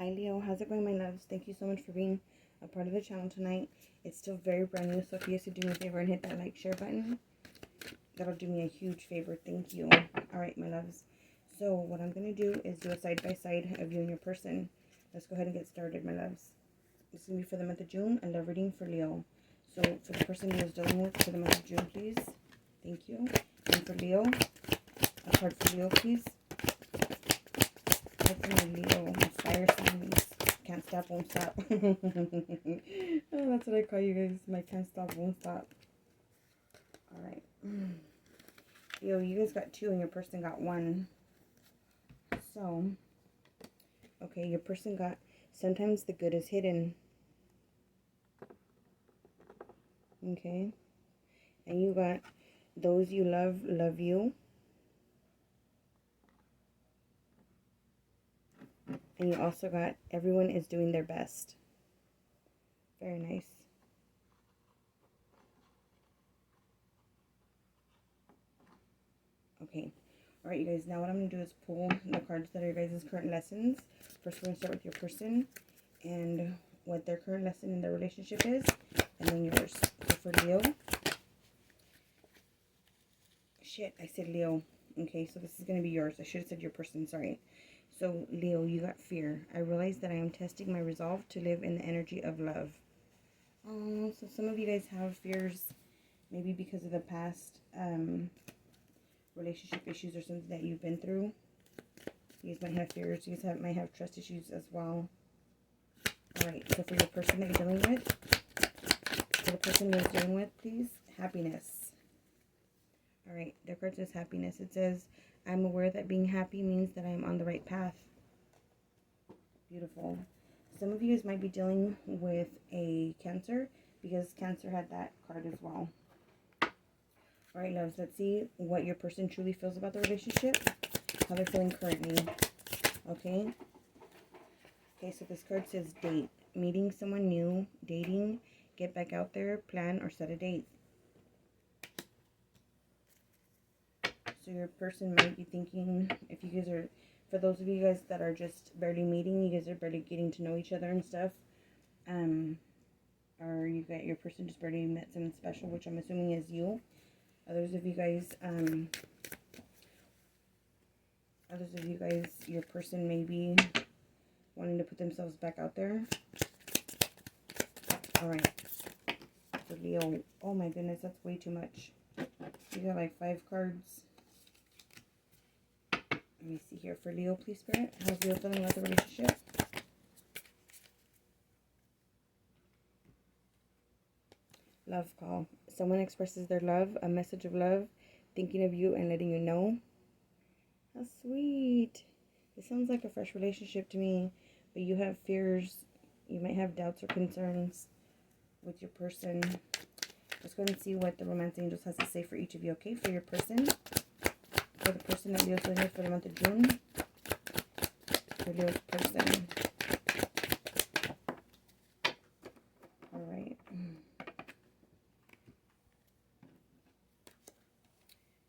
Hi Leo, how's it going, my loves? Thank you so much for being a part of the channel tonight. It's still very brand new, so if you guys could do me a favor and hit that like, share button, that'll do me a huge favor. Thank you. Alright, my loves. So what I'm going to do is do a side-by-side of you and your person. Let's go ahead and get started, my loves. This is going to be for the month of June, a love reading for Leo. So for the person Leo's dealing with for the month of June, please. Thank you. And for Leo, a card for Leo, please. Card for my Leo, my fire signs. Can't stop, won't stop. Oh, that's what I call you guys. My can't stop, won't stop. Alright. Leo, you guys got 2 and your person got 1. So, okay, your person got, sometimes the good is hidden. Okay. And you got, those you love, love you. And you also got, everyone is doing their best. Very nice. Okay. Alright, you guys, now what I'm going to do is pull the cards that are your guys' current lessons. First, we're going to start with your person and what their current lesson in their relationship is, and then yours. So for Leo, shit, I said Leo. Okay, so this is going to be yours. I should have said your person, sorry. So, Leo, you got fear. I realize that I am testing my resolve to live in the energy of love. Oh, so some of you guys have fears, maybe because of the past relationship issues or something that you've been through. You guys might have fears. You guys might have trust issues as well. Alright, so for your person that you're dealing with, for the person you're dealing with, please, happiness. Alright, their card says happiness. It says, I'm aware that being happy means that I am on the right path. Beautiful. Some of you guys might be dealing with a Cancer, because Cancer had that card as well. Alright, loves, let's see what your person truly feels about the relationship, how they're feeling currently. Okay? Okay, so this card says date. Meeting someone new, dating, get back out there, plan or set a date. So your person might be thinking, if you guys are, for those of you guys that are just barely meeting, you guys are barely getting to know each other and stuff, or you got your person just barely met someone special, which I'm assuming is you. Others of you guys, your person may be wanting to put themselves back out there. Alright. So Leo, oh my goodness, that's way too much. You got like 5 cards. Let me see here. For Leo, please, Spirit. How's Leo feeling about the relationship? Love call. Someone expresses their love, a message of love, thinking of you and letting you know. How sweet. This sounds like a fresh relationship to me, but you have fears. You might have doubts or concerns with your person. Let's go and see what the Romance Angels has to say for each of you, okay? For your person. For the person that Leo's dealing with for the month of June. For Leo's person. Alright.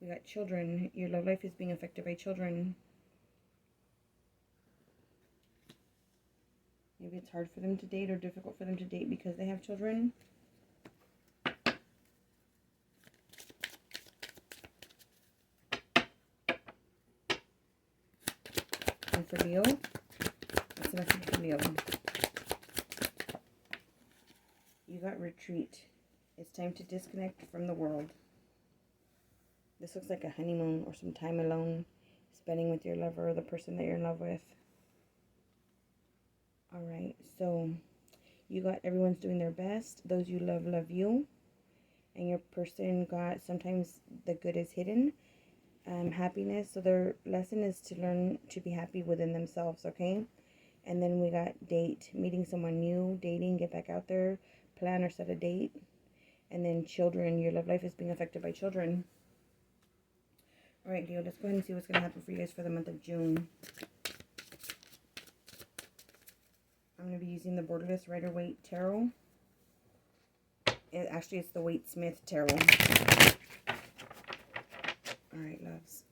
We got children. Your love life is being affected by children. Maybe it's hard for them to date or difficult for them to date because they have children. And for Leo, that's the message for Leo. You got retreat. It's time to disconnect from the world. This looks like a honeymoon or some time alone, spending with your lover or the person that you're in love with. Alright, so you got everyone's doing their best. Those you love, love you. And your person got sometimes the good is hidden. Happiness. So their lesson is to learn to be happy within themselves, okay? And then we got date. Meeting someone new, dating, get back out there, plan or set a date. And then children. Your love life is being affected by children. Alright, Leo, let's go ahead and see what's going to happen for you guys for the month of June. I'm going to be using the Borderless Rider-Waite Tarot. Actually, it's the Waite-Smith Tarot. Alright, loves.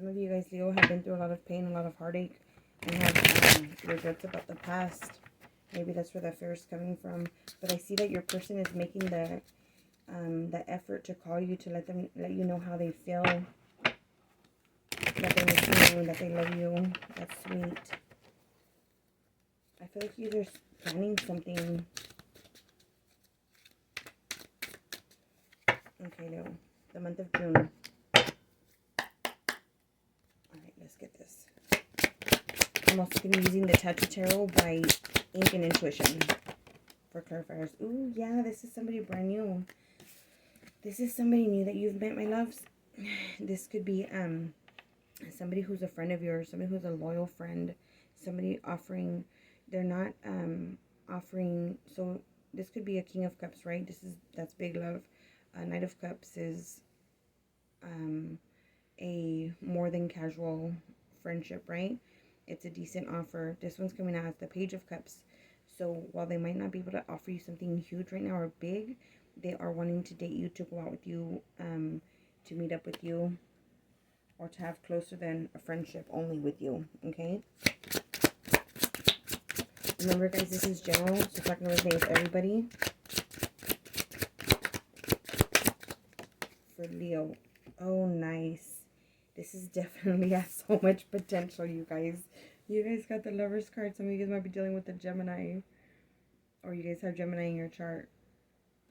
some of you guys, Leo, have been through a lot of pain, a lot of heartache, and have regrets about the past. Maybe that's where that fear is coming from. But I see that your person is making the effort to call you, to let you know how they feel, that they miss you, that they love you. That's sweet. I feel like you're planning something. Okay, Leo, the month of June. Alright, let's get this. I'm also going to be using the Tattoo Tarot by Ink and Intuition for clarifiers. Ooh, yeah, this is somebody brand new. This is somebody new that you've met, my loves. This could be somebody who's a friend of yours, somebody who's a loyal friend, somebody offering, they're not offering, so this could be a King of Cups, right? That's big love. Knight of Cups is a more than casual friendship, right? It's a decent offer. This one's coming out as the Page of Cups. So while they might not be able to offer you something huge right now or big, they are wanting to date you, to go out with you, to meet up with you, or to have closer than a friendship only with you, okay? Remember, guys, this is general, so it's not going to resonate with everybody. For Leo. Oh, nice. This is definitely has so much potential, you guys. You guys got the Lover's card. Some of you guys might be dealing with the Gemini, or you guys have Gemini in your chart.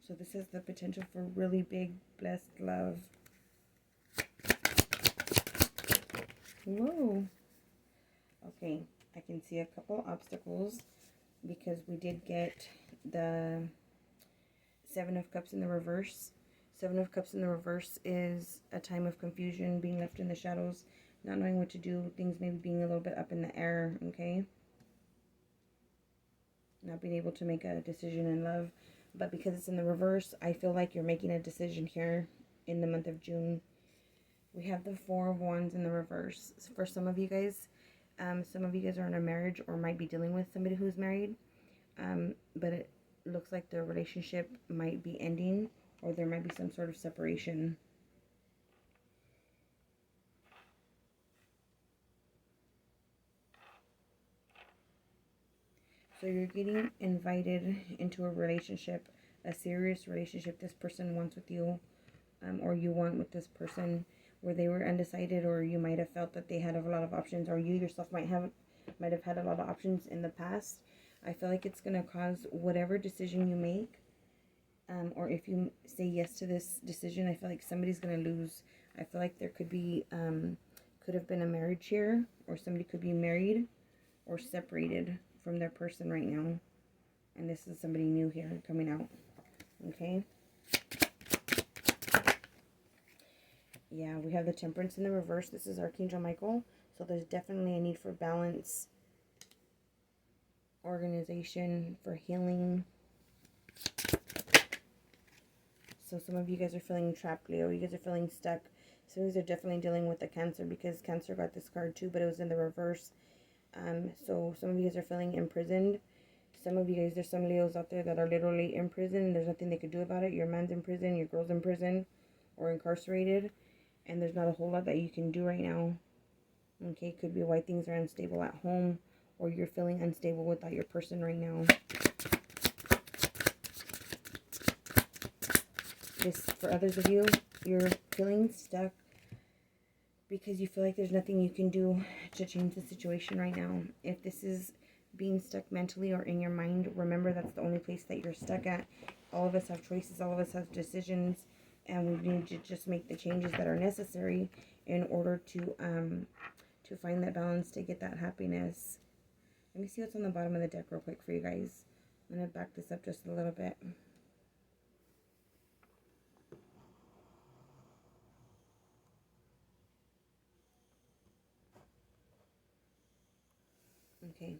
So this has the potential for really big, blessed love. Whoa. Okay, I can see a couple obstacles because we did get the Seven of Cups in the reverse. Seven of Cups in the reverse is a time of confusion, being left in the shadows, not knowing what to do, things maybe being a little bit up in the air, okay? Not being able to make a decision in love. But because it's in the reverse, I feel like you're making a decision here in the month of June. We have the Four of Wands in the reverse. For some of you guys are in a marriage or might be dealing with somebody who's married. But it looks like the relationship might be ending, or there might be some sort of separation. So you're getting invited into a relationship, a serious relationship this person wants with you, or you want with this person, where they were undecided, or you might have felt that they had a lot of options, or you yourself might have had a lot of options in the past. I feel like it's going to cause whatever decision you make, or if you say yes to this decision, I feel like somebody's going to lose. I feel like there could have been a marriage here, or somebody could be married or separated from their person right now. And this is somebody new here coming out. Okay? Yeah, we have the Temperance in the reverse. This is Archangel Michael. So there's definitely a need for balance, organization, for healing. So some of you guys are feeling trapped, Leo. You guys are feeling stuck. Some of you are definitely dealing with the Cancer, because Cancer got this card too, but it was in the reverse. So some of you guys are feeling imprisoned. Some of you guys, there's some Leos out there that are literally in prison. There's nothing they could do about it. Your man's in prison, your girl's in prison, or incarcerated. And there's not a whole lot that you can do right now. Okay, could be why things are unstable at home, or you're feeling unstable without your person right now. This, for others of you, you're feeling stuck because you feel like there's nothing you can do to change the situation right now. If this is being stuck mentally or in your mind, remember that's the only place that you're stuck at. All of us have choices, all of us have decisions, and we need to just make the changes that are necessary in order to find that balance, to get that happiness. Let me see what's on the bottom of the deck real quick for you guys. I'm going to back this up just a little bit. Okay.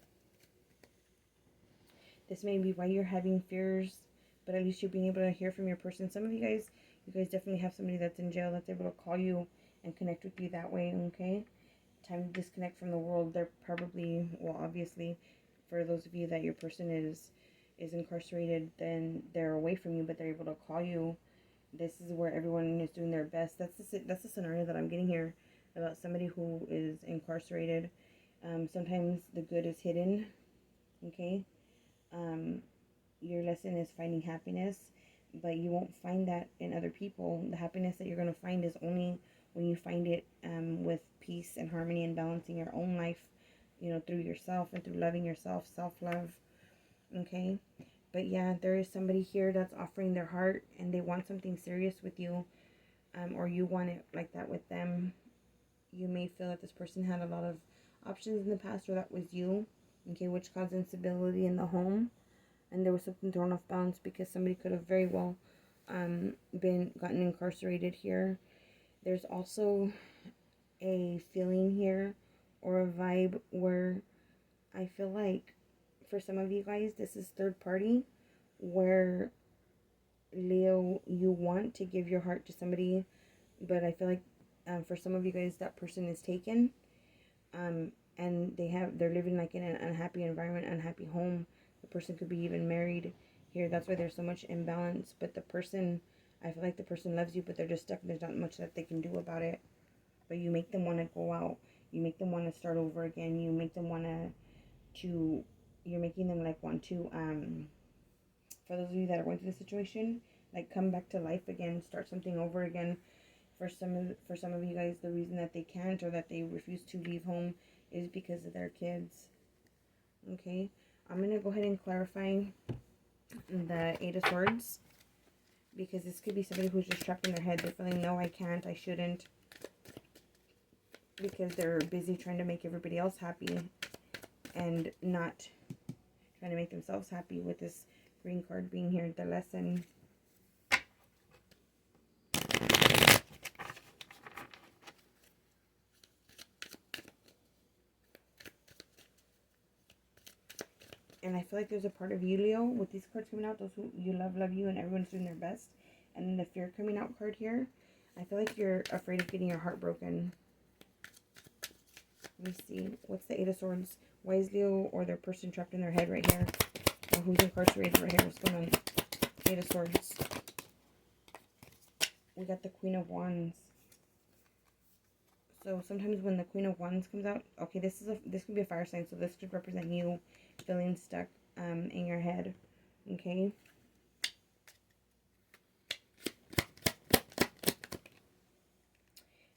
This may be why you're having fears, but at least you're being able to hear from your person. Some of you guys definitely have somebody that's in jail that's able to call you and connect with you that way, okay? Time to disconnect from the world. They're probably, well, obviously, for those of you that your person is incarcerated, then they're away from you, but they're able to call you. This is where everyone is doing their best. That's the scenario that I'm getting here. about somebody who is incarcerated. Sometimes the good is hidden, okay? Your lesson is finding happiness, but you won't find that in other people. The happiness that you're going to find is only when you find it with peace and harmony and balancing your own life, through yourself and through loving yourself, self-love, okay? But yeah, there is somebody here that's offering their heart and they want something serious with you, or you want it like that with them. You may feel that this person had a lot of options in the past, or that was you, okay, which caused instability in the home. And there was something thrown off balance because somebody could have very well gotten incarcerated here. There's also a feeling here or a vibe where I feel like for some of you guys, this is third party, where Leo, you want to give your heart to somebody, but I feel like for some of you guys, that person is taken, and they're living like in an unhappy environment, unhappy home. The person could be even married here. That's why there's so much imbalance. But the person, I feel like the person loves you, but they're just stuck. There's not much that they can do about it. But you make them want to go out. You make them want to start over again. You make them want you're making them like want to, for those of you that are going through this situation, like come back to life again, start something over again. For some of you guys, the reason that they can't or that they refuse to leave home is because of their kids. Okay, I'm going to go ahead and clarify the Eight of Swords, because this could be somebody who's just trapped in their head. They're feeling, no, I can't, I shouldn't, because they're busy trying to make everybody else happy and not trying to make themselves happy, with this green card being here, the lesson. And I feel like there's a part of you, Leo, with these cards coming out, those who you love you, and everyone's doing their best. And then the fear coming out card here, I feel like you're afraid of getting your heart broken. Let me see. What's the Eight of Swords? Why is Leo or their person trapped in their head right here? Or who's incarcerated right here? What's going on? Eight of Swords. We got the Queen of Wands. So sometimes when the Queen of Wands comes out, okay, this could be a fire sign, so this could represent you feeling stuck in your head, okay?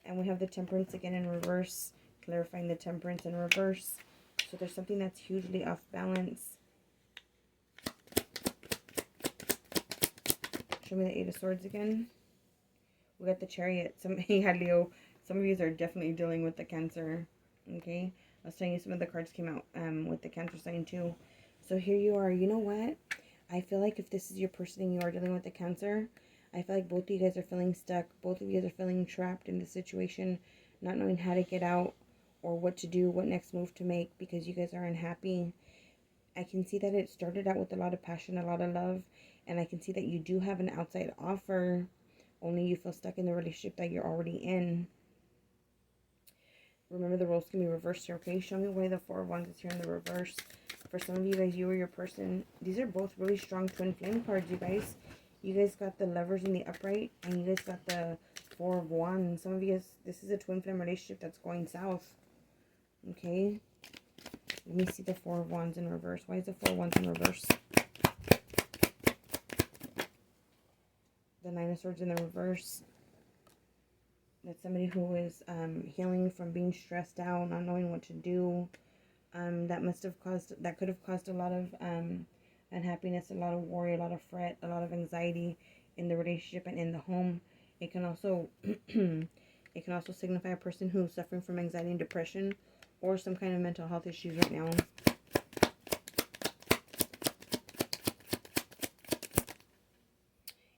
And we have the Temperance again in reverse, clarifying the Temperance in reverse. So there's something that's hugely off balance. Show me the Eight of Swords again. We got the Chariot. Leo. Some of you are definitely dealing with the Cancer, okay? I was telling you some of the cards came out with the Cancer sign too. So here you are. You know what? I feel like if this is your person and you are dealing with the Cancer, I feel like both of you guys are feeling stuck. Both of you guys are feeling trapped in this situation, not knowing how to get out or what to do, what next move to make, because you guys are unhappy. I can see that it started out with a lot of passion, a lot of love, and I can see that you do have an outside offer, only you feel stuck in the relationship that you're already in. Remember, the roles can be reversed here, okay? Show me why the Four of Wands is here in the reverse. For some of you guys, you or your person, these are both really strong twin flame cards, you guys. You guys got the Lovers in the upright, and you guys got the Four of Wands. Some of you guys, this is a twin flame relationship that's going south, okay? Let me see the Four of Wands in reverse. Why is the Four of Wands in reverse? The Nine of Swords in the reverse. That's somebody who is healing from being stressed out, not knowing what to do. That could have caused a lot of unhappiness, a lot of worry, a lot of fret, a lot of anxiety in the relationship and in the home. It can also signify a person who's suffering from anxiety and depression, or some kind of mental health issues right now.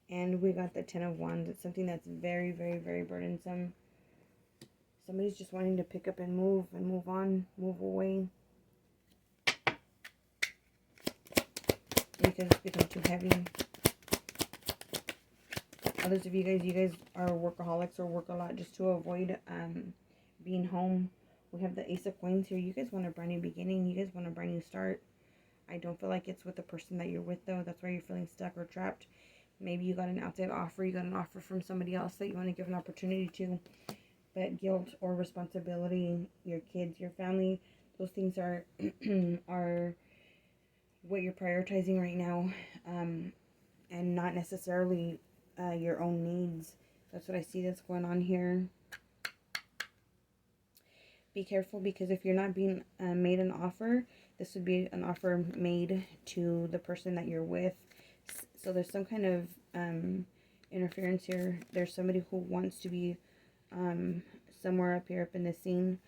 And we got the Ten of Wands. It's something that's very, very, very burdensome. Somebody's just wanting to pick up and move on, move away, because it's become too heavy. Others of you guys are workaholics or work a lot just to avoid being home. We have the Ace of Coins here. You guys want a brand new beginning. You guys want a brand new start. I don't feel like it's with the person that you're with, though. That's why you're feeling stuck or trapped. Maybe you got an outside offer. You got an offer from somebody else that you want to give an opportunity to. But guilt or responsibility, your kids, your family, those things are are what you're prioritizing right now, and not necessarily your own needs. That's what I see that's going on here. Be careful, because if you're not being made an offer, this would be an offer made to the person that you're with. So there's some kind of interference here. There's somebody who wants to be somewhere up here, up in the scene.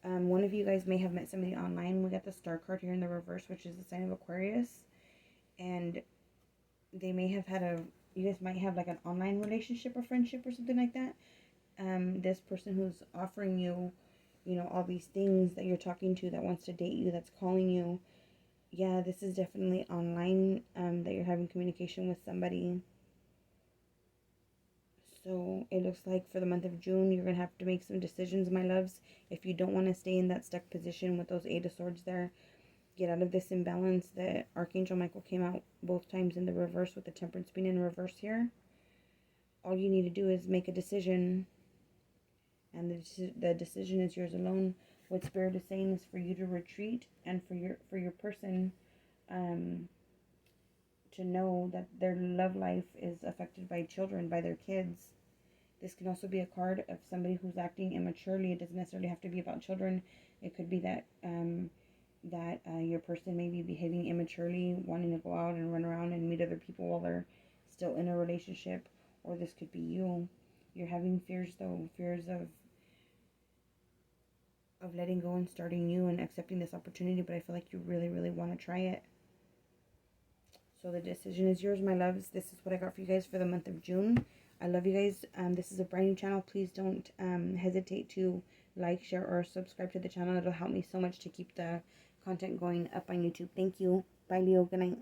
One of you guys may have met somebody online. We got the Star card here in the reverse, which is the sign of Aquarius. And they may have had you guys might have like an online relationship or friendship or something like that. This person who's offering you, all these things that you're talking to, that wants to date you, that's calling you. Yeah, this is definitely online, that you're having communication with somebody. So it looks like for the month of June, you're going to have to make some decisions, my loves. If you don't want to stay in that stuck position with those 8 of Swords there, get out of this imbalance. The Archangel Michael came out both times in the reverse, with the Temperance being in reverse here. All you need to do is make a decision, and the decision is yours alone. What Spirit is saying is for you to retreat, and for your person to know that their love life is affected by children, by their kids. This can also be a card of somebody who's acting immaturely. It doesn't necessarily have to be about children. It could be that your person may be behaving immaturely, wanting to go out and run around and meet other people while they're still in a relationship. Or this could be you. You're having fears, though. Fears of letting go and starting new and accepting this opportunity. But I feel like you really, really want to try it. So the decision is yours, my loves. This is what I got for you guys for the month of June. I love you guys. This is a brand new channel. Please don't hesitate to like, share, or subscribe to the channel. It'll help me so much to keep the content going up on YouTube. Thank you. Bye, Leo. Good night.